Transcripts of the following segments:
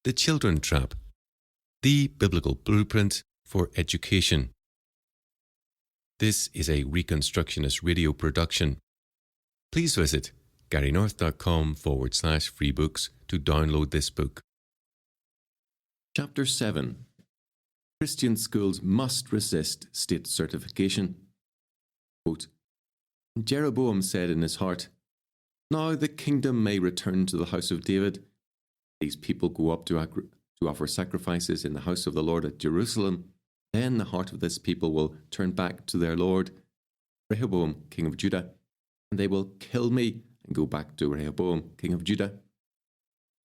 The Children Trap, the biblical blueprint for education. This is a Reconstructionist radio production. Please visit garynorth.com/free books to download this book. Chapter 7. Christian schools must resist state certification. Quote, Jeroboam said in his heart, "Now the kingdom may return to the house of David. These people go up to offer sacrifices in the house of the Lord at Jerusalem. Then the heart of this people will turn back to their Lord, Rehoboam, king of Judah, and they will kill me and go back to Rehoboam, king of Judah."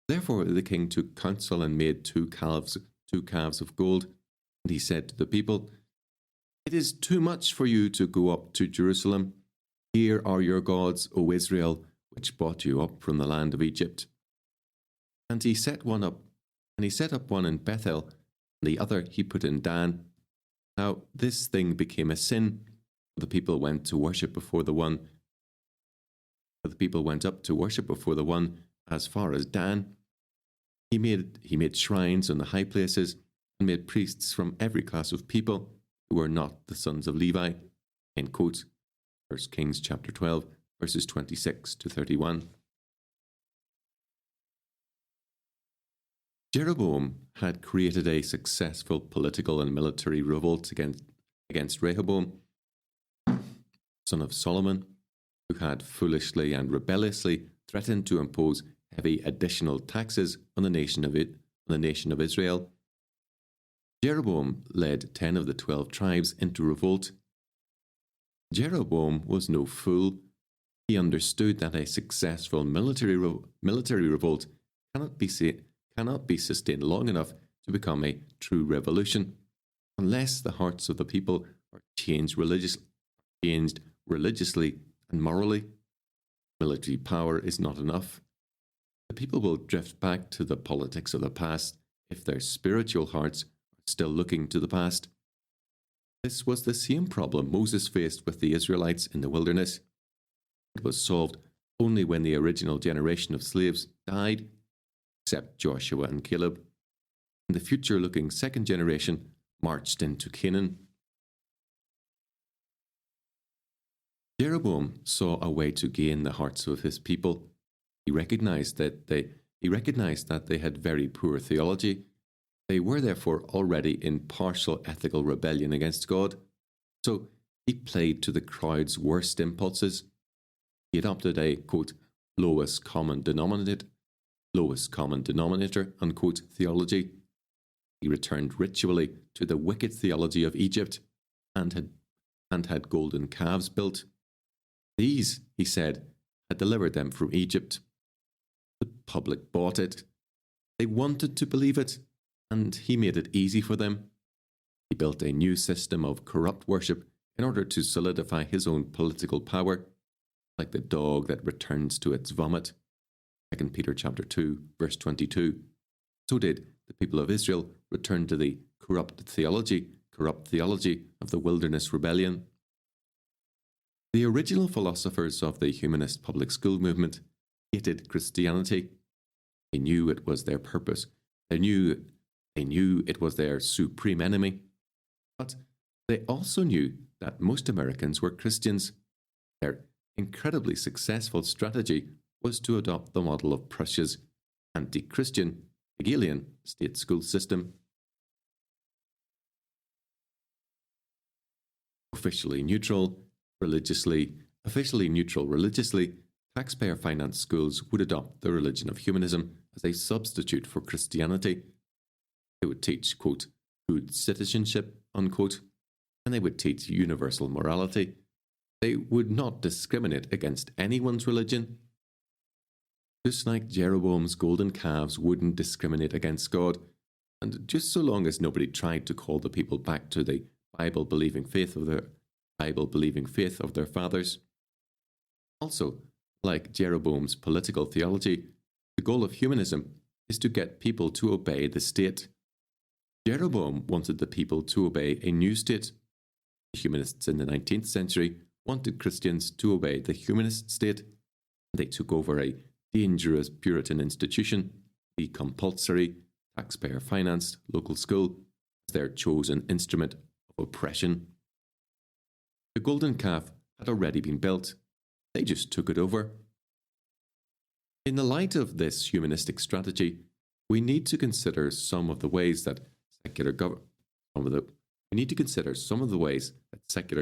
Therefore the king took counsel and made two calves of gold. And he said to the people, "It is too much for you to go up to Jerusalem. Here are your gods, O Israel, which brought you up from the land of Egypt." And he set up one in Bethel, and the other he put in Dan. Now this thing became a sin, for the people went up to worship before the one as far as Dan. He made shrines on the high places, and made priests from every class of people who were not the sons of Levi. End quote. 1 Kings chapter 12, verses 26 to 31. Jeroboam had created a successful political and military revolt against Rehoboam, son of Solomon, who had foolishly and rebelliously threatened to impose heavy additional taxes on the nation of Israel. Jeroboam led 10 of the 12 tribes into revolt. Jeroboam was no fool. He understood that a successful military revolt cannot be sustained long enough to become a true revolution, unless the hearts of the people are changed religiously and morally. Military power is not enough. The people will drift back to the politics of the past if their spiritual hearts are still looking to the past. This was the same problem Moses faced with the Israelites in the wilderness. It was solved only when the original generation of slaves died, except Joshua and Caleb, and the future-looking second generation marched into Canaan. Jeroboam saw a way to gain the hearts of his people. He recognized that they had very poor theology. They were therefore already in partial ethical rebellion against God. So he played to the crowd's worst impulses. He adopted a, quote, lowest common denominator, unquote, theology. He returned ritually to the wicked theology of Egypt and had golden calves built. These, he said, had delivered them from Egypt. The public bought it. They wanted to believe it, and he made it easy for them. He built a new system of corrupt worship in order to solidify his own political power, like the dog that returns to its vomit. 2 Peter chapter 2, verse 22. So did the people of Israel return to the corrupt theology of the wilderness rebellion. The original philosophers of the humanist public school movement hated Christianity. They knew it was their purpose. They knew it was their supreme enemy. But they also knew that most Americans were Christians. Their incredibly successful strategy was to adopt the model of Prussia's anti-Christian Hegelian state school system. Officially neutral religiously, taxpayer-financed schools would adopt the religion of humanism as a substitute for Christianity. They would teach, quote, good citizenship, unquote, and they would teach universal morality. They would not discriminate against anyone's religion. Just like Jeroboam's golden calves wouldn't discriminate against God, and just so long as nobody tried to call the people back to the Bible-believing faith of their fathers. Also, like Jeroboam's political theology, the goal of humanism is to get people to obey the state. Jeroboam wanted the people to obey a new state. The humanists in the 19th century wanted Christians to obey the humanist state. They took over a dangerous Puritan institution, the compulsory taxpayer-financed local school as their chosen instrument of oppression. The golden calf had already been built. They just took it over. In the light of this humanistic strategy, we need to consider some of the ways that secular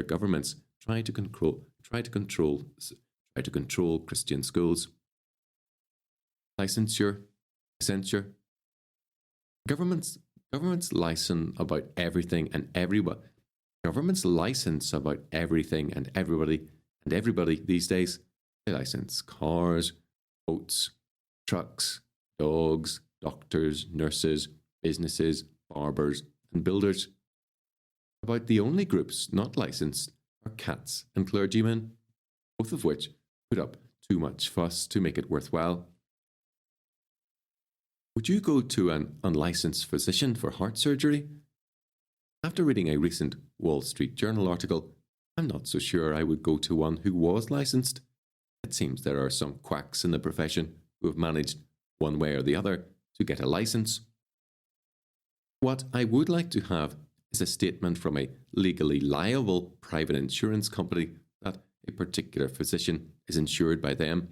governments try to control Christian schools. Licensure. Governments license about everything and everybody. Governments license about everything and everybody these days. They license cars, boats, trucks, dogs, doctors, nurses, businesses, barbers, and builders. About the only groups not licensed are cats and clergymen, both of which put up too much fuss to make it worthwhile. Would you go to an unlicensed physician for heart surgery? After reading a recent Wall Street Journal article, I'm not so sure I would go to one who was licensed. It seems there are some quacks in the profession who have managed, one way or the other, to get a license. What I would like to have is a statement from a legally liable private insurance company that a particular physician is insured by them.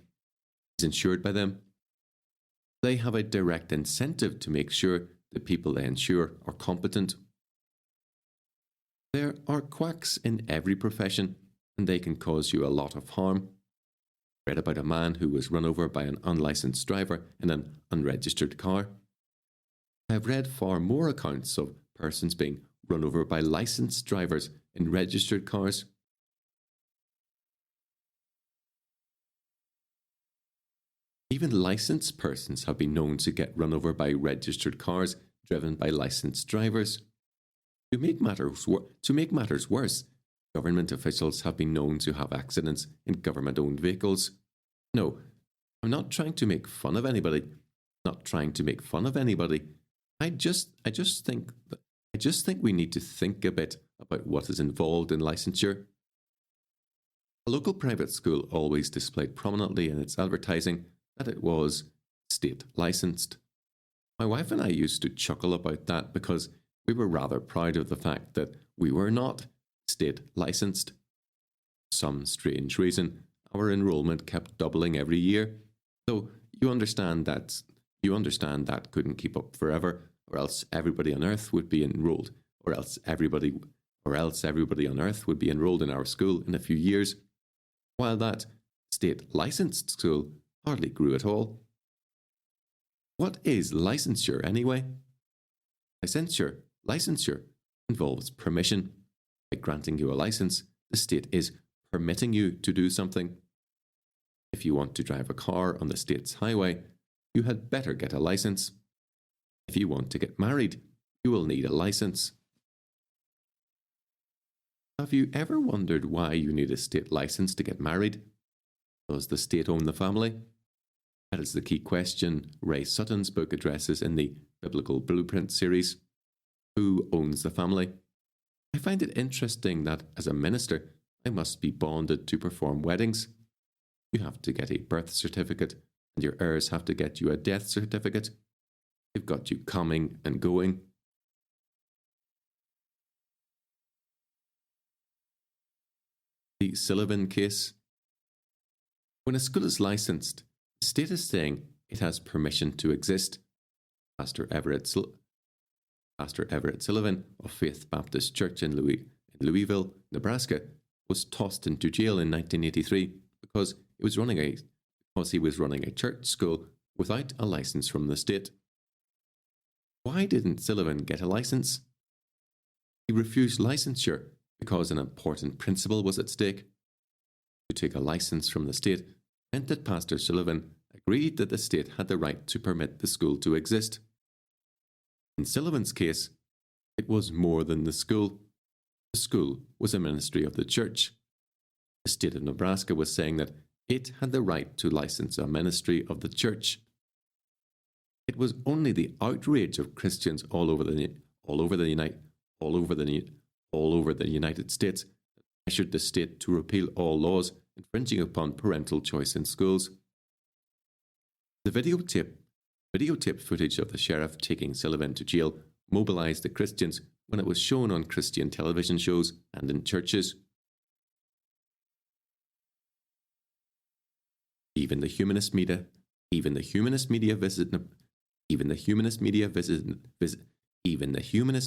They have a direct incentive to make sure the people they insure are competent. There are quacks in every profession, and they can cause you a lot of harm. I read about a man who was run over by an unlicensed driver in an unregistered car. I have read far more accounts of persons being run over by licensed drivers in registered cars. Even licensed persons have been known to get run over by registered cars driven by licensed drivers. To make matters worse, government officials have been known to have accidents in government-owned vehicles. No, I'm not trying to make fun of anybody. I just think we need to think a bit about what is involved in licensure. A local private school always displayed prominently in its advertising that it was state licensed. My wife and I used to chuckle about that because we were rather proud of the fact that we were not state licensed. For some strange reason, our enrollment kept doubling every year, though you understand that couldn't keep up forever, or else everybody on earth would be enrolled, or else everybody on earth would be enrolled in our school in a few years, while that state licensed school hardly grew at all. What is licensure anyway? Licensure involves permission. By granting you a license, the state is permitting you to do something. If you want to drive a car on the state's highway, you had better get a license. If you want to get married, you will need a license. Have you ever wondered why you need a state license to get married? Does the state own the family? That is the key question Ray Sutton's book addresses in the Biblical Blueprint series. Who owns the family? I find it interesting that as a minister, I must be bonded to perform weddings. You have to get a birth certificate, and your heirs have to get you a death certificate. They've got you coming and going. The Sullivan case. When a school is licensed, the state is saying it has permission to exist. Pastor Everett Sullivan of Faith Baptist Church in Louisville, Nebraska, was tossed into jail in 1983 because he was running a church school without a license from the state. Why didn't Sullivan get a license? He refused licensure because an important principle was at stake. To take a license from the state meant that Pastor Sullivan agreed that the state had the right to permit the school to exist. In Sullivan's case, it was more than the school. The school was a ministry of the church. The state of Nebraska was saying that it had the right to license a ministry of the church. It was only the outrage of Christians all over the United States that pressured the state to repeal all laws infringing upon parental choice in schools. The videotape Videotape footage of the sheriff taking Sullivan to jail mobilised the Christians when it was shown on Christian television shows and in churches. Even the humanist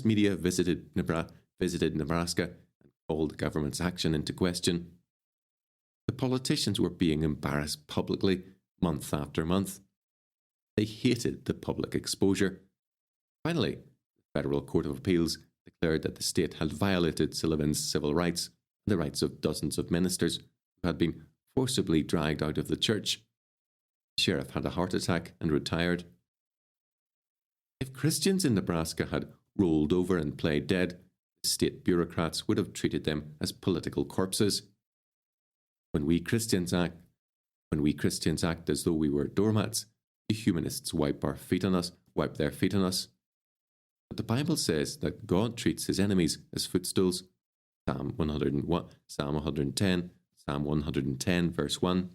media visited Nebraska and called the government's action into question. The politicians were being embarrassed publicly month after month. They hated the public exposure. Finally, the Federal Court of Appeals declared that the state had violated Sullivan's civil rights and the rights of dozens of ministers who had been forcibly dragged out of the church. The sheriff had a heart attack and retired. If Christians in Nebraska had rolled over and played dead, the state bureaucrats would have treated them as political corpses. When we Christians act as though we were doormats, the humanists wipe their feet on us. But the Bible says that God treats his enemies as footstools. Psalm 110, verse 1.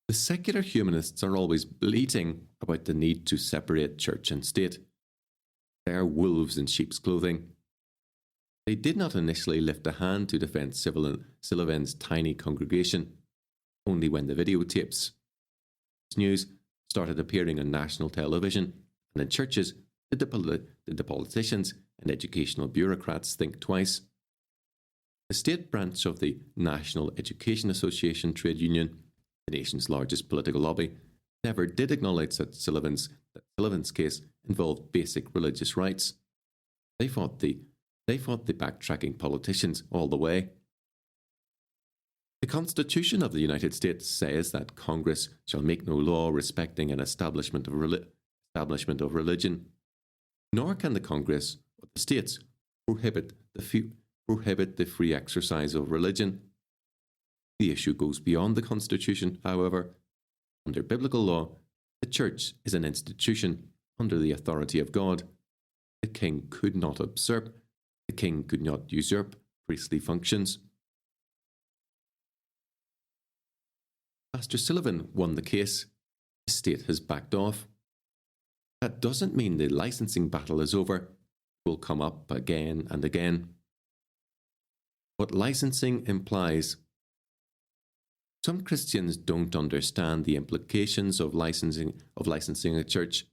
The secular humanists are always bleating about the need to separate church and state. They are wolves in sheep's clothing. They did not initially lift a hand to defend Sullivan's tiny congregation. Only when the videotapes news started appearing on national television and in churches did the politicians and educational bureaucrats think twice. The state branch of the National Education Association trade union, the nation's largest political lobby, never did acknowledge that Sullivan's case involved basic religious rights. They fought the backtracking politicians all the way. The Constitution of the United States says that Congress shall make no law respecting an establishment of religion, nor can the Congress or the states prohibit the free exercise of religion. The issue goes beyond the Constitution, however. Under biblical law, the church is an institution under the authority of God. The king could not usurp priestly functions. Pastor Sullivan won the case. The state has backed off. That doesn't mean the licensing battle is over. It will come up again and again. What licensing implies. Some Christians don't understand the implications of licensing a church.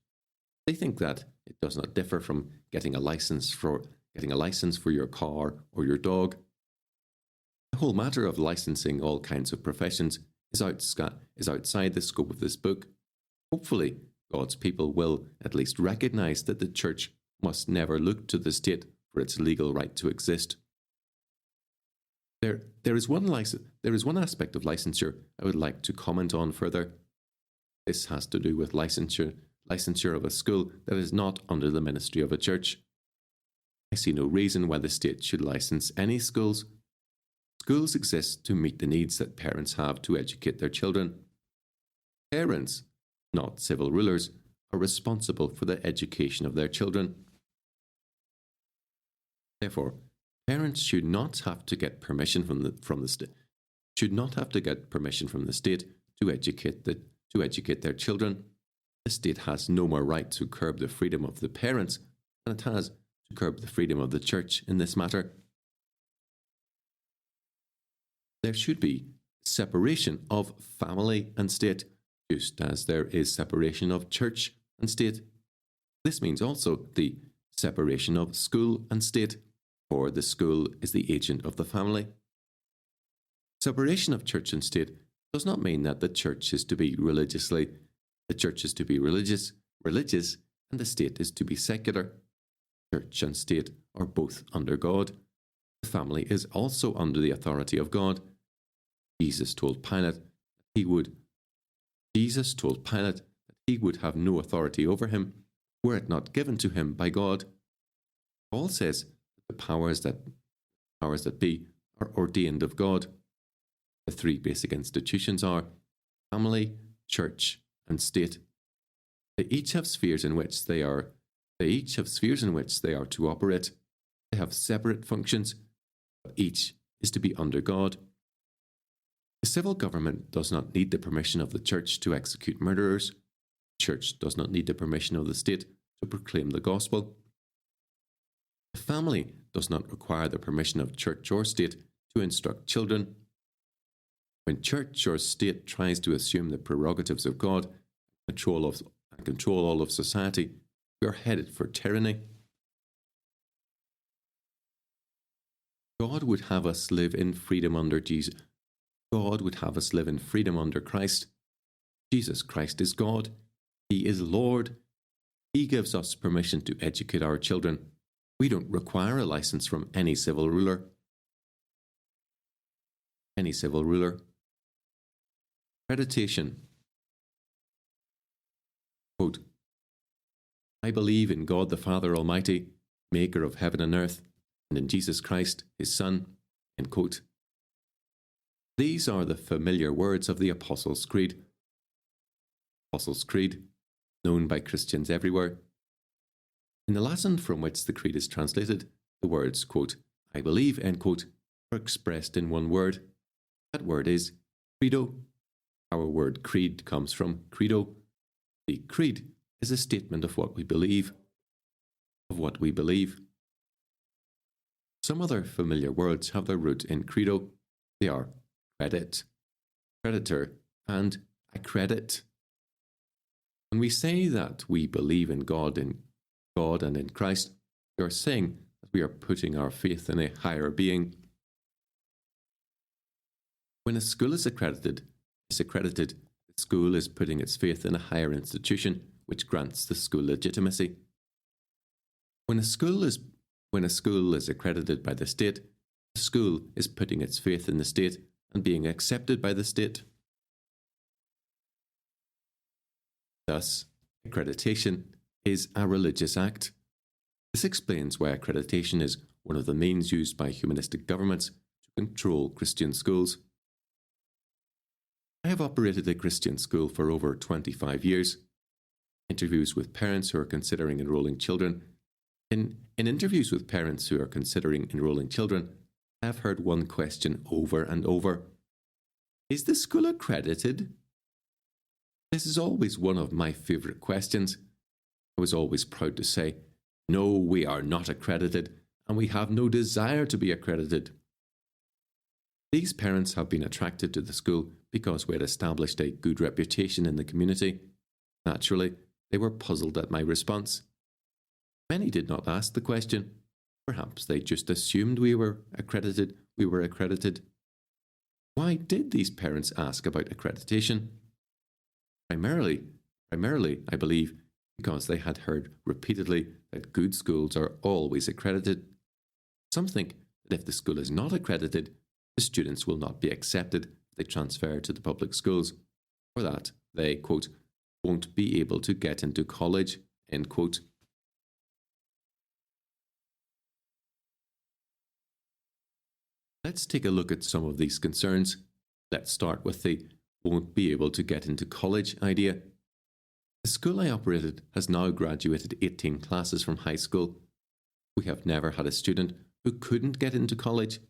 They think that it does not differ from getting a license for your car or your dog. The whole matter of licensing all kinds of professions is outside the scope of this book. Hopefully, God's people will at least recognize that the church must never look to the state for its legal right to exist. There is one aspect of licensure I would like to comment on further. This has to do with licensure of a school that is not under the ministry of a church. I see no reason why the state should license any schools. Schools exist to meet the needs that parents have to educate their children. Parents, not civil rulers, are responsible for the education of their children. Therefore, parents should not have to get permission from the state to educate their children. The state has no more right to curb the freedom of the parents than it has to curb the freedom of the church in this matter. There should be separation of family and state, just as there is separation of church and state. This means also the separation of school and state, for the school is the agent of the family. Separation of church and state does not mean that the church is to be religious, and the state is to be secular. Church and state are both under God. The family is also under the authority of God. Jesus told Pilate that he would have no authority over him were it not given to him by God. Paul says that the powers that be are ordained of God. The three basic institutions are family, church, and state. They each have spheres in which they are to operate. They have separate functions, but each is to be under God. The civil government does not need the permission of the church to execute murderers. The church does not need the permission of the state to proclaim the gospel. The family does not require the permission of church or state to instruct children. When church or state tries to assume the prerogatives of God and control all of society, we are headed for tyranny. God would have us live in freedom under Jesus. God would have us live in freedom under Christ. Jesus Christ is God. He is Lord. He gives us permission to educate our children. We don't require a license from any civil ruler. Accreditation. Quote, I believe in God the Father Almighty, maker of heaven and earth, and in Jesus Christ, his Son. End quote. These are the familiar words of the Apostles' Creed. Apostles' Creed, known by Christians everywhere. In the Latin from which the creed is translated, the words, quote, I believe, end quote, are expressed in one word. That word is credo. Our word creed comes from credo. The creed is a statement of what we believe. Some other familiar words have their root in credo. They are credit, creditor, and accredit. When we say that we believe in God and in Christ, we are saying that we are putting our faith in a higher being. When a school is accredited, the school is putting its faith in a higher institution, which grants the school legitimacy. When a school is accredited by the state, the school is putting its faith in the state and being accepted by the state. Thus, accreditation is a religious act. This explains why accreditation is one of the means used by humanistic governments to control Christian schools. I have operated a Christian school for over 25 years. Interviews with parents who are considering enrolling children. In interviews with parents who are considering enrolling children, I have heard one question over and over. Is the school accredited? This is always one of my favourite questions. I was always proud to say, no, we are not accredited, and we have no desire to be accredited. These parents have been attracted to the school because we had established a good reputation in the community. Naturally, they were puzzled at my response. Many did not ask the question. Perhaps they just assumed we were accredited. Why did these parents ask about accreditation? Primarily, I believe, because they had heard repeatedly that good schools are always accredited. Some think that if the school is not accredited, the students will not be accepted if they transfer to the public schools, or that they, quote, won't be able to get into college, end quote. Let's take a look at some of these concerns. Let's start with the won't be able to get into college idea. The school I operated has now graduated 18 classes from high school. We have never had a student who couldn't get into college.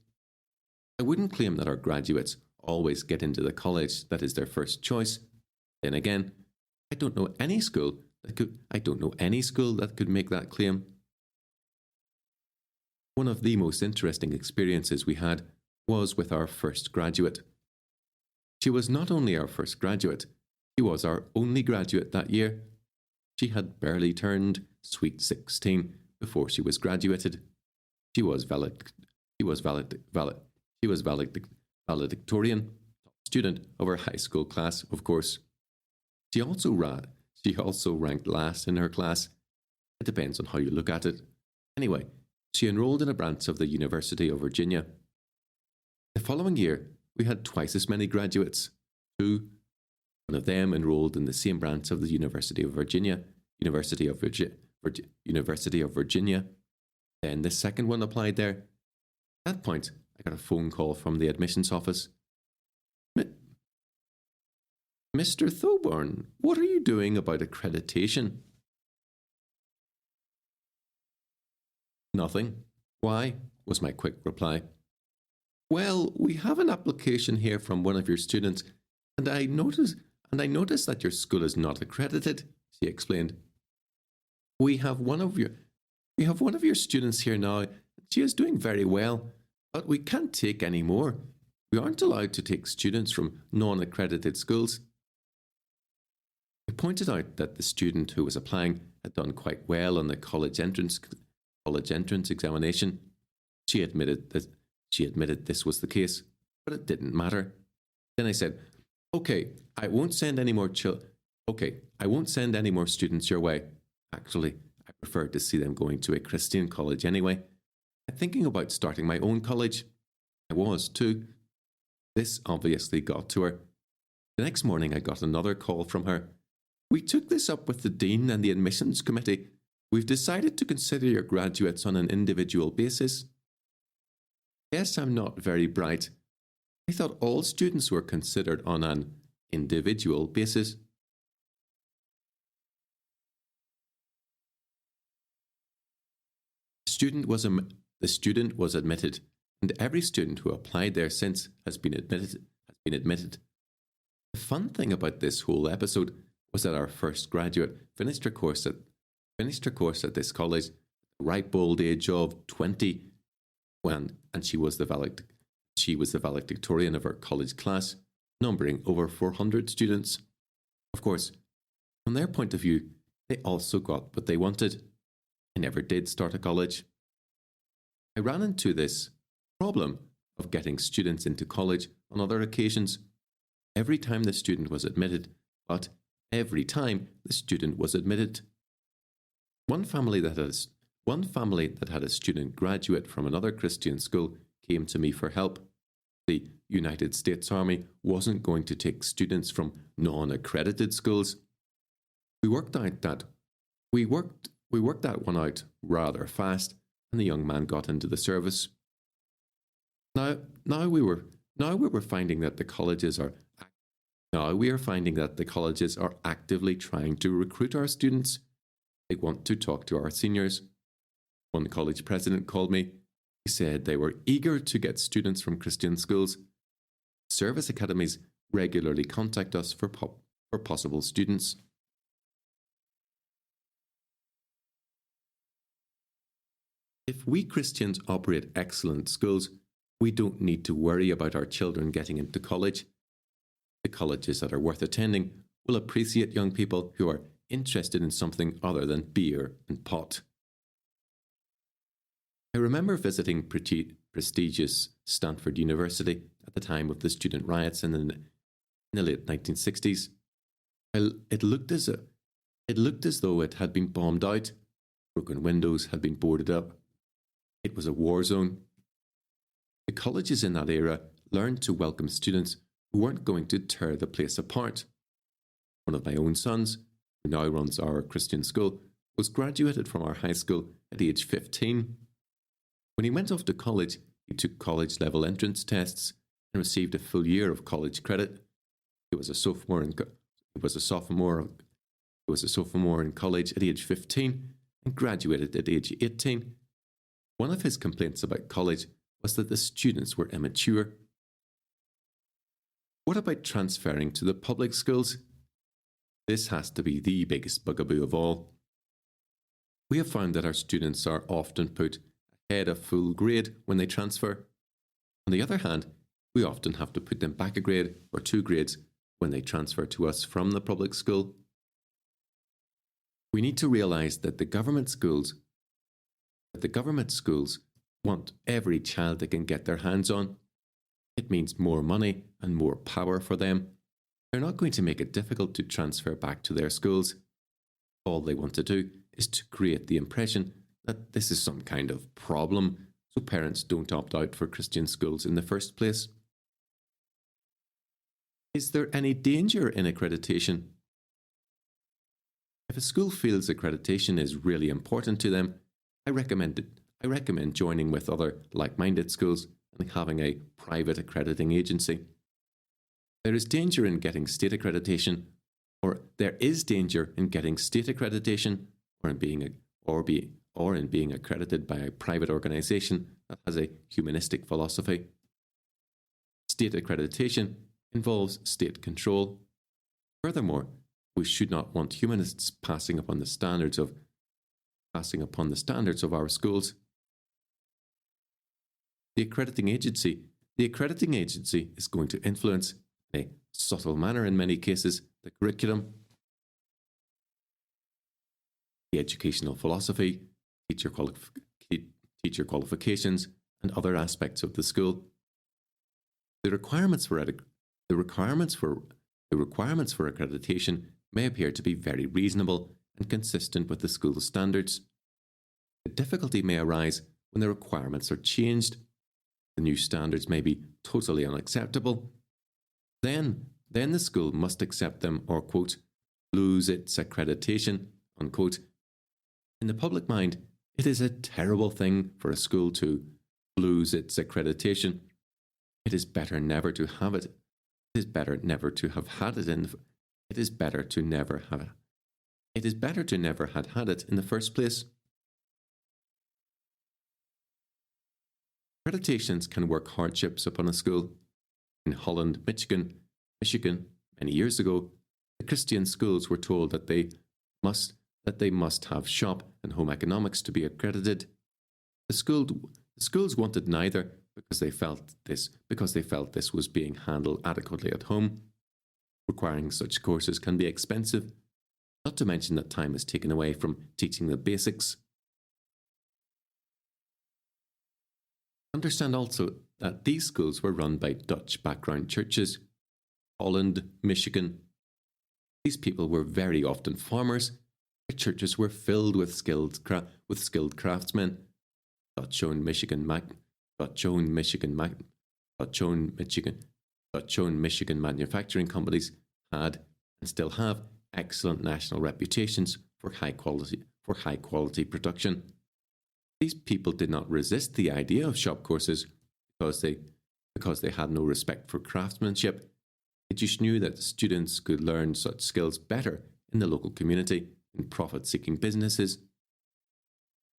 I wouldn't claim that our graduates always get into the college that is their first choice. Then again, I don't know any school that could make that claim. One of the most interesting experiences we had was with our first graduate. She was not only our first graduate, she was our only graduate that year. She had barely turned sweet 16 before she was graduated. She was valedictorian, top student of her high school class, of course. She also ranked last in her class. It depends on how you look at it. Anyway, she enrolled in a branch of the University of Virginia. The following year, we had twice as many graduates. One of them enrolled in the same branch of the University of Virginia. Then the second one applied there. At that point, I got a phone call from the admissions office. Mr. Thoburn, what are you doing about accreditation? Nothing. Why? Was my quick reply. Well, we have an application here from one of your students, and I noticed that your school is not accredited, she explained. We have one of your we have one of your students here now. She is doing very well, but we can't take any more. We aren't allowed to take students from non-accredited schools. I pointed out that the student who was applying had done quite well on the college entrance examination. She admitted this was the case, but it didn't matter. Then I said, "Okay, I won't send any more students your way. Actually, I prefer to see them going to a Christian college anyway. I'm thinking about starting my own college." I was too. This obviously got to her. The next morning I got another call from her. "We took this up with the Dean and the admissions committee. We've decided to consider your graduates on an individual basis." Yes, I'm not very bright. I thought all students were considered on an individual basis. The student was admitted, and every student who applied there since has been admitted. The fun thing about this whole episode was that our first graduate finished her course at this college at the ripe old age of 20, and she was the valedictorian of her college class, numbering over 400 students. Of course, from their point of view, they also got what they wanted. I never did start a college. I ran into this problem of getting students into college on other occasions. Every time the student was admitted, but every time the student was admitted. One family that had a student graduate from another Christian school came to me for help. The United States Army wasn't going to take students from non-accredited schools. We worked that one out rather fast, and the young man got into the service. Now we are finding that the colleges are actively trying to recruit our students. They want to talk to our seniors. One college president called me. He said they were eager to get students from Christian schools. Service academies regularly contact us for possible students. If we Christians operate excellent schools, we don't need to worry about our children getting into college. The colleges that are worth attending will appreciate young people who are interested in something other than beer and pot. I remember visiting prestigious Stanford University at the time of the student riots in the late 1960s. It looked as though it had been bombed out. Broken windows had been boarded up. It was a war zone. The colleges in that era learned to welcome students who weren't going to tear the place apart. One of my own sons, who now runs our Christian school, was graduated from our high school at age 15. When he went off to college, he took college-level entrance tests and received a full year of college credit. He was a sophomore in college at age 15 and graduated at age 18. One of his complaints about college was that the students were immature. What about transferring to the public schools? This has to be the biggest bugaboo of all. We have found that our students are often put ahead of full grade when they transfer. On the other hand, we often have to put them back a grade or 2 grades when they transfer to us from the public school. We need to realise that the government schools want every child they can get their hands on. It means more money and more power for them. They're not going to make it difficult to transfer back to their schools. All they want to do is to create the impression that this is some kind of problem, so parents don't opt out for Christian schools in the first place. Is there any danger in accreditation? If a school feels accreditation is really important to them, I recommend joining with other like-minded schools and having a private accrediting agency. There is danger in getting state accreditation, or in being accredited by a private organisation that has a humanistic philosophy. state accreditation involves state control. Furthermore, we should not want humanists passing upon the standards of our schools. The accrediting agency is going to influence, in a subtle manner in many cases, the curriculum, the educational philosophy, teacher qualifications, and other aspects of the school. The requirements for accreditation may appear to be very reasonable and consistent with the school's standards. The difficulty may arise when the requirements are changed. The new standards may be totally unacceptable. Then the school must accept them or, quote, lose its accreditation, unquote. In the public mind, it is a terrible thing for a school to lose its accreditation. It is better never to have it. It is better never to have had it It is better to never have it. It is better to never had it in the first place. Accreditations can work hardships upon a school. In Holland, Michigan, many years ago, the Christian schools were told that they must have shop and home economics to be accredited. The schools wanted neither because they felt this was being handled adequately at home. Requiring such courses can be expensive, not to mention that time is taken away from teaching the basics. Understand also that these schools were run by Dutch background churches. Holland, Michigan. These people were very often farmers. Their churches were filled with skilled craftsmen. Dutch owned Michigan manufacturing companies had and still have excellent national reputations for high quality production. These people did not resist the idea of shop courses because they had no respect for craftsmanship. They just knew that students could learn such skills better in the local community in profit-seeking businesses.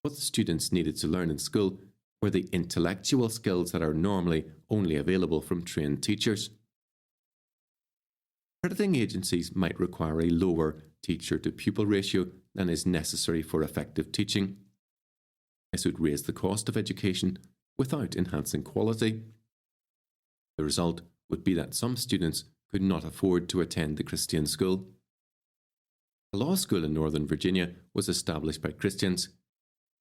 What the students needed to learn in school were the intellectual skills that are normally only available from trained teachers. Accrediting agencies might require a lower teacher-to-pupil ratio than is necessary for effective teaching. This would raise the cost of education without enhancing quality. The result would be that some students could not afford to attend the Christian school. A law school in Northern Virginia was established by Christians.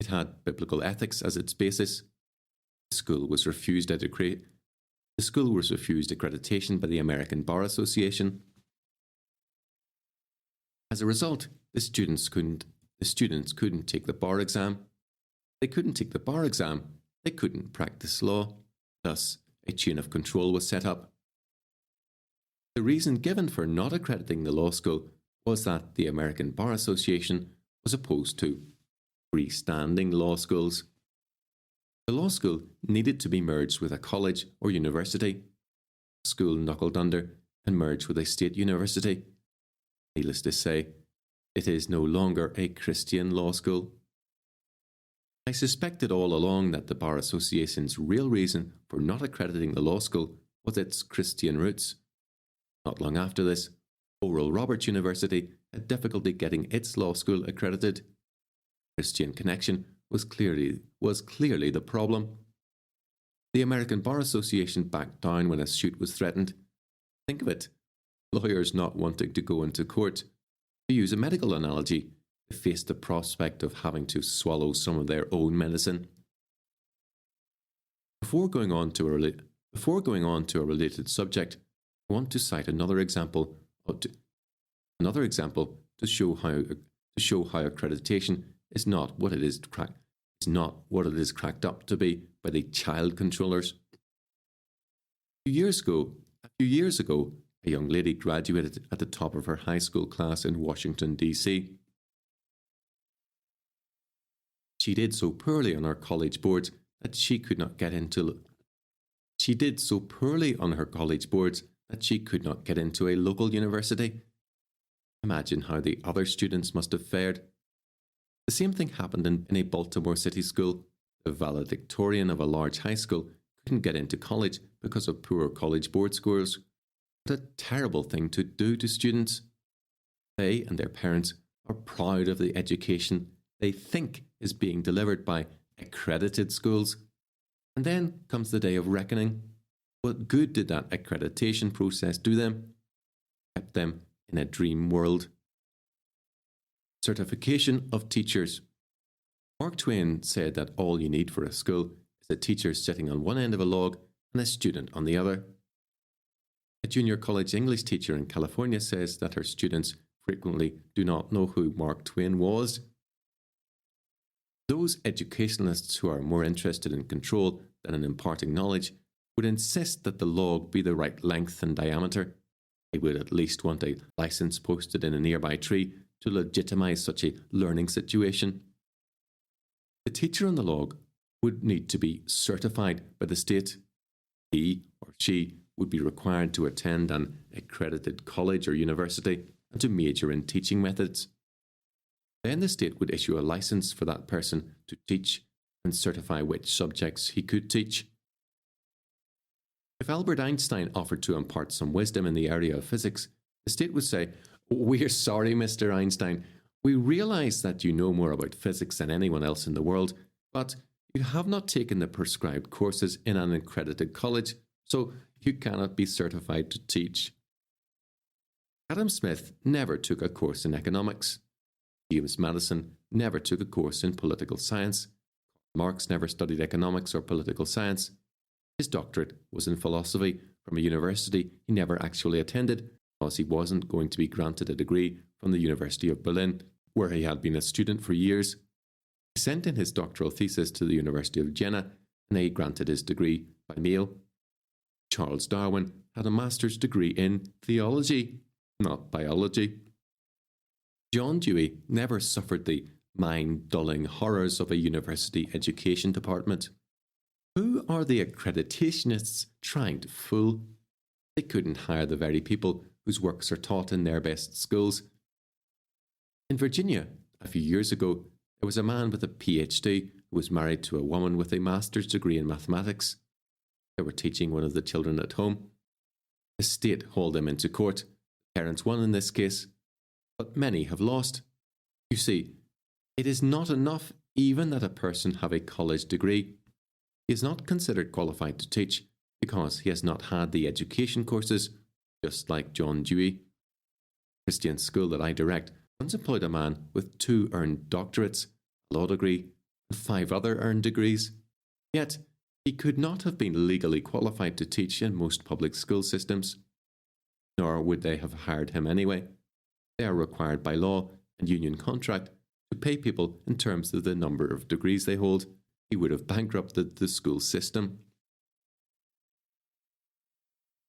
It had biblical ethics as its basis. The school was refused accreditation by the American Bar Association. As a result, the students couldn't take the bar exam. They couldn't take the bar exam. They couldn't practice law. Thus, a chain of control was set up. The reason given for not accrediting the law school was that the American Bar Association was opposed to freestanding law schools. The law school needed to be merged with a college or university. The school knuckled under and merged with a state university. Needless to say, it is no longer a Christian law school. I suspected all along that the Bar Association's real reason for not accrediting the law school was its Christian roots. Not long after this, Oral Roberts University had difficulty getting its law school accredited. Christian connection was clearly the problem. The American Bar Association backed down when a suit was threatened. Think of it, lawyers not wanting to go into court. To use a medical analogy, they faced the prospect of having to swallow some of their own medicine. Before going on to a related subject, I want to cite another example to show how accreditation is not what it is cracked up to be by the child controllers. A few years ago, a young lady graduated at the top of her high school class in Washington, D.C. She did so poorly on her college boards that she could not get into a local university. Imagine how the other students must have fared. The same thing happened in a Baltimore City school. The valedictorian of a large high school couldn't get into college because of poor college board scores. What a terrible thing to do to students. They and their parents are proud of the education they think is being delivered by accredited schools. And then comes the day of reckoning. What good did that accreditation process do them? Kept them in a dream world. Certification of teachers. Mark Twain said that all you need for a school is a teacher sitting on one end of a log and a student on the other. A junior college English teacher in California says that her students frequently do not know who Mark Twain was. Those educationalists who are more interested in control than in imparting knowledge would insist that the log be the right length and diameter. They would at least want a license posted in a nearby tree to legitimise such a learning situation. The teacher on the log would need to be certified by the state. He or she would be required to attend an accredited college or university and to major in teaching methods. Then the state would issue a license for that person to teach and certify which subjects he could teach. If Albert Einstein offered to impart some wisdom in the area of physics, the state would say, "We're sorry, Mr. Einstein. We realise that you know more about physics than anyone else in the world, but you have not taken the prescribed courses in an accredited college, so you cannot be certified to teach." Adam Smith never took a course in economics. James Madison never took a course in political science. Marx never studied economics or political science. His doctorate was in philosophy from a university he never actually attended because he wasn't going to be granted a degree from the University of Berlin, where he had been a student for years. He sent in his doctoral thesis to the University of Jena, and they granted his degree by mail. Charles Darwin had a master's degree in theology, not biology. John Dewey never suffered the mind-dulling horrors of a university education department. Who are the accreditationists trying to fool? They couldn't hire the very people whose works are taught in their best schools. In Virginia, a few years ago, there was a man with a PhD who was married to a woman with a master's degree in mathematics. They were teaching one of the children at home. The state hauled them into court. The parents won in this case, but many have lost. You see, it is not enough even that a person have a college degree. He is not considered qualified to teach because he has not had the education courses, just like John Dewey. The Christian school that I direct once employed a man with 2 earned doctorates, a law degree, and 5 other earned degrees. Yet, he could not have been legally qualified to teach in most public school systems. Nor would they have hired him anyway. They are required by law and union contract to pay people in terms of the number of degrees they hold. He would have bankrupted the school system.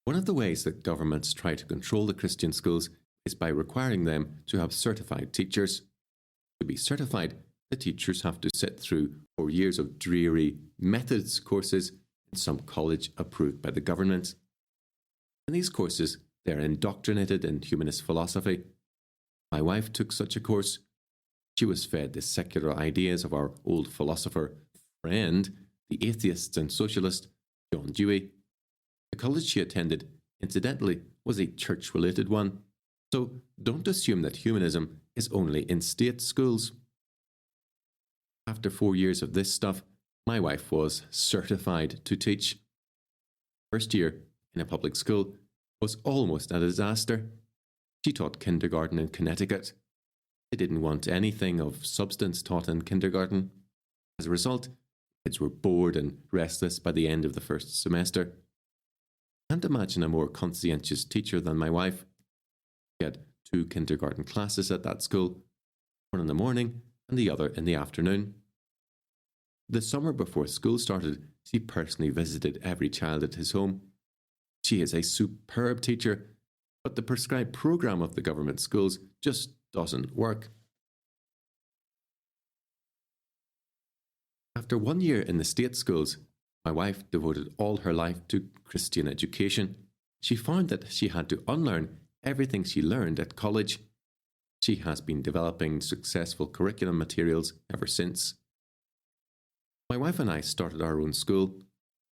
One of the ways that governments try to control the Christian schools is by requiring them to have certified teachers. To be certified, the teachers have to sit through 4 years of dreary methods courses in some college approved by the government. In these courses, they are indoctrinated in humanist philosophy. My wife took such a course. She was fed the secular ideas of our old philosopher friend, the atheist and socialist John Dewey. The college she attended, incidentally, was a church-related one. So don't assume that humanism is only in state schools. After 4 years of this stuff, my wife was certified to teach. First year in a public school was almost a disaster. She taught kindergarten in Connecticut. They didn't want anything of substance taught in kindergarten. As a result, kids were bored and restless by the end of the first semester. I can't imagine a more conscientious teacher than my wife. She had 2 kindergarten classes at that school, one in the morning and the other in the afternoon. The summer before school started, she personally visited every child at his home. She is a superb teacher, but the prescribed program of the government schools just doesn't work. After 1 year in the state schools, my wife devoted all her life to Christian education. She found that she had to unlearn everything she learned at college. She has been developing successful curriculum materials ever since. My wife and I started our own school.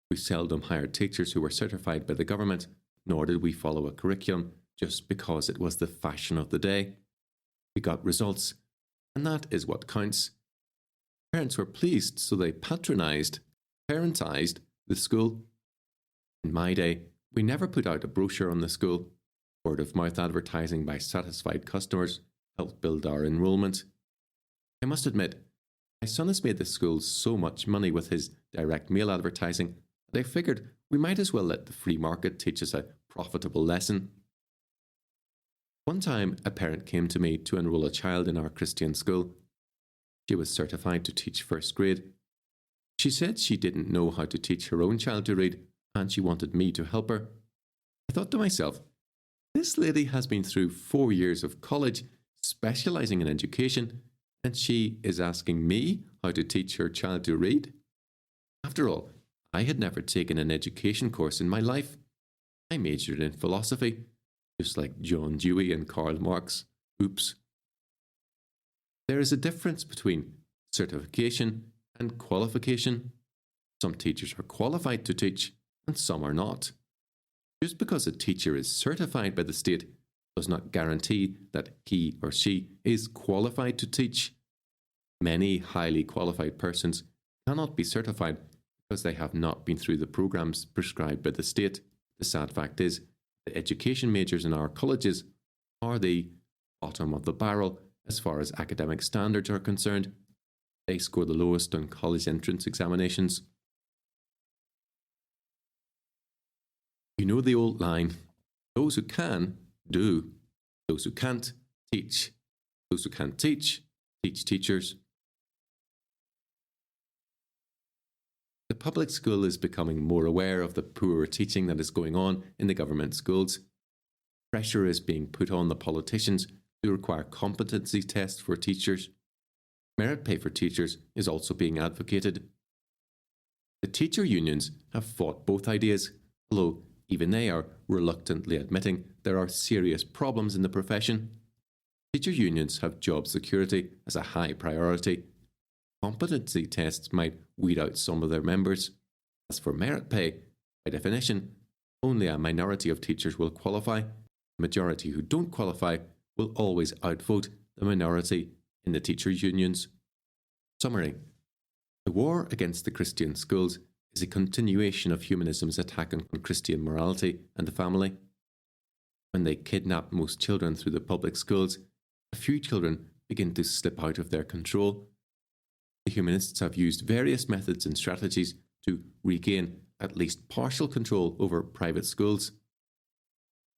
We seldom hired teachers who were certified by the government, nor did we follow a curriculum just because it was the fashion of the day. We got results, and that is what counts. Parents were pleased, so they parentized the school. In my day, we never put out a brochure on the school. Word of mouth advertising by satisfied customers helped build our enrolment. I must admit, my son has made the school so much money with his direct mail advertising that I figured we might as well let the free market teach us a profitable lesson. One time, a parent came to me to enrol a child in our Christian school. She was certified to teach first grade. She said she didn't know how to teach her own child to read, and she wanted me to help her. I thought to myself, this lady has been through 4 years of college, specialising in education, and she is asking me how to teach her child to read? After all, I had never taken an education course in my life. I majored in philosophy, just like John Dewey and Karl Marx. Oops. There is a difference between certification and qualification. Some teachers are qualified to teach, and some are not. Just because a teacher is certified by the state does not guarantee that he or she is qualified to teach. Many highly qualified persons cannot be certified because they have not been through the programs prescribed by the state. The sad fact is, the education majors in our colleges are the bottom of the barrel as far as academic standards are concerned. They score the lowest on college entrance examinations. You know the old line, those who can, do. Those who can't, teach. Those who can't teach, teach teachers. The public school is becoming more aware of the poor teaching that is going on in the government schools. Pressure is being put on the politicians to require competency tests for teachers. Merit pay for teachers is also being advocated. The teacher unions have fought both ideas, although even they are reluctantly admitting there are serious problems in the profession. Teacher unions have job security as a high priority. Competency tests might weed out some of their members. As for merit pay, by definition, only a minority of teachers will qualify. The majority who don't qualify will always outvote the minority in the teacher unions. Summary: the war against the Christian schools is a continuation of humanism's attack on Christian morality and the family. When they kidnap most children through the public schools, a few children begin to slip out of their control. The humanists have used various methods and strategies to regain at least partial control over private schools.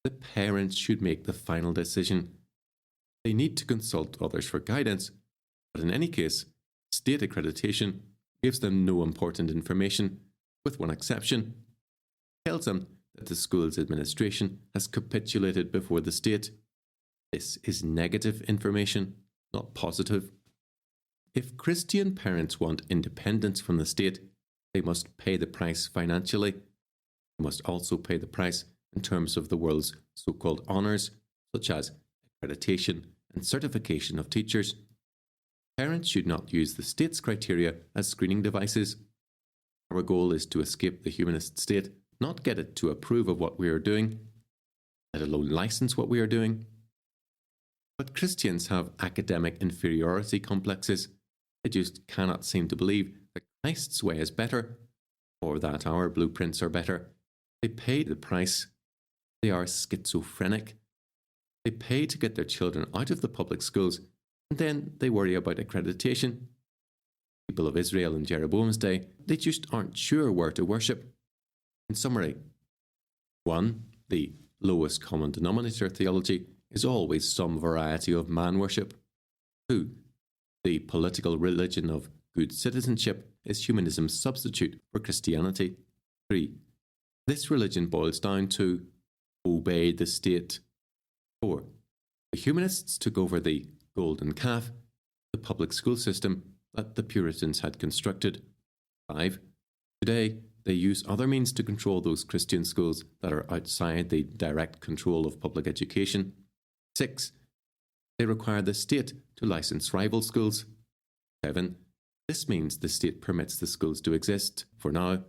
The parents should make the final decision. They need to consult others for guidance, but in any case, state accreditation gives them no important information, with one exception. It tells them that the school's administration has capitulated before the state. This is negative information, not positive. If Christian parents want independence from the state, they must pay the price financially. They must also pay the price in terms of the world's so-called honours, such as accreditation and certification of teachers. Parents should not use the state's criteria as screening devices. Our goal is to escape the humanist state, not get it to approve of what we are doing, let alone license what we are doing. But Christians have academic inferiority complexes. They just cannot seem to believe that Christ's way is better, or that our blueprints are better. They pay the price. They are schizophrenic. They pay to get their children out of the public schools, and then they worry about accreditation. People of Israel in Jeroboam's day, they just aren't sure where to worship. In summary, 1. The lowest common denominator theology is always some variety of man worship. 2. The political religion of good citizenship is humanism's substitute for Christianity. 3. This religion boils down to obey the state. 4. The humanists took over the golden calf, the public school system that the Puritans had constructed. 5. Today, they use other means to control those Christian schools that are outside the direct control of public education. 6. They require the state to license rival schools. 7. This means the state permits the schools to exist, for now.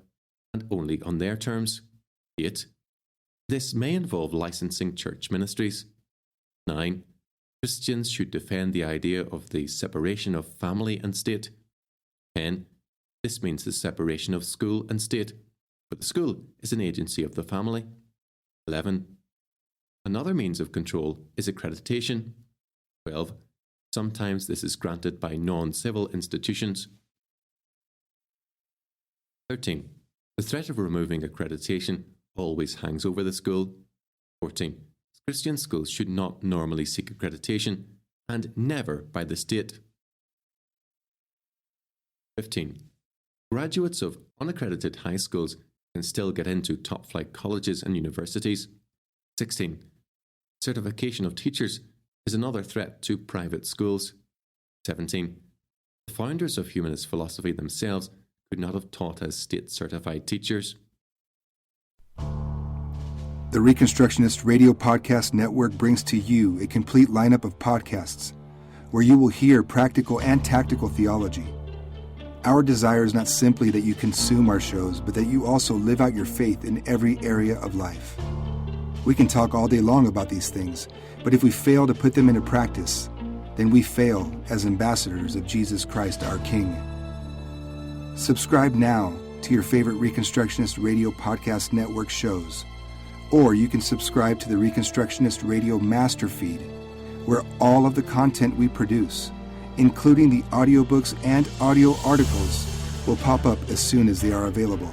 and only on their terms. 8. This may involve licensing church ministries. 9. Christians should defend the idea of the separation of family and state. 10. This means the separation of school and state, but the school is an agency of the family. 11. Another means of control is accreditation. 12. Sometimes this is granted by non-civil institutions. 13. The threat of removing accreditation always hangs over the school. 14. Christian schools should not normally seek accreditation, and never by the state. 15. Graduates of unaccredited high schools can still get into top-flight colleges and universities. 16. Certification of teachers is another threat to private schools. 17. The founders of humanist philosophy themselves could not have taught as state-certified teachers. The Reconstructionist Radio Podcast Network brings to you a complete lineup of podcasts where you will hear practical and tactical theology. Our desire is not simply that you consume our shows, but that you also live out your faith in every area of life. We can talk all day long about these things, but if we fail to put them into practice, then we fail as ambassadors of Jesus Christ, our King. Subscribe now to your favorite Reconstructionist Radio Podcast Network shows, or you can subscribe to the Reconstructionist Radio Master Feed, where all of the content we produce, including the audiobooks and audio articles, will pop up as soon as they are available.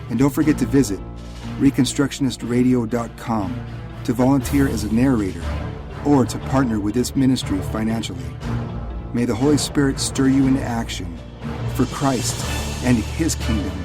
And don't forget to visit reconstructionistradio.com to volunteer as a narrator or to partner with this ministry financially. May the Holy Spirit stir you into action for Christ and His kingdom.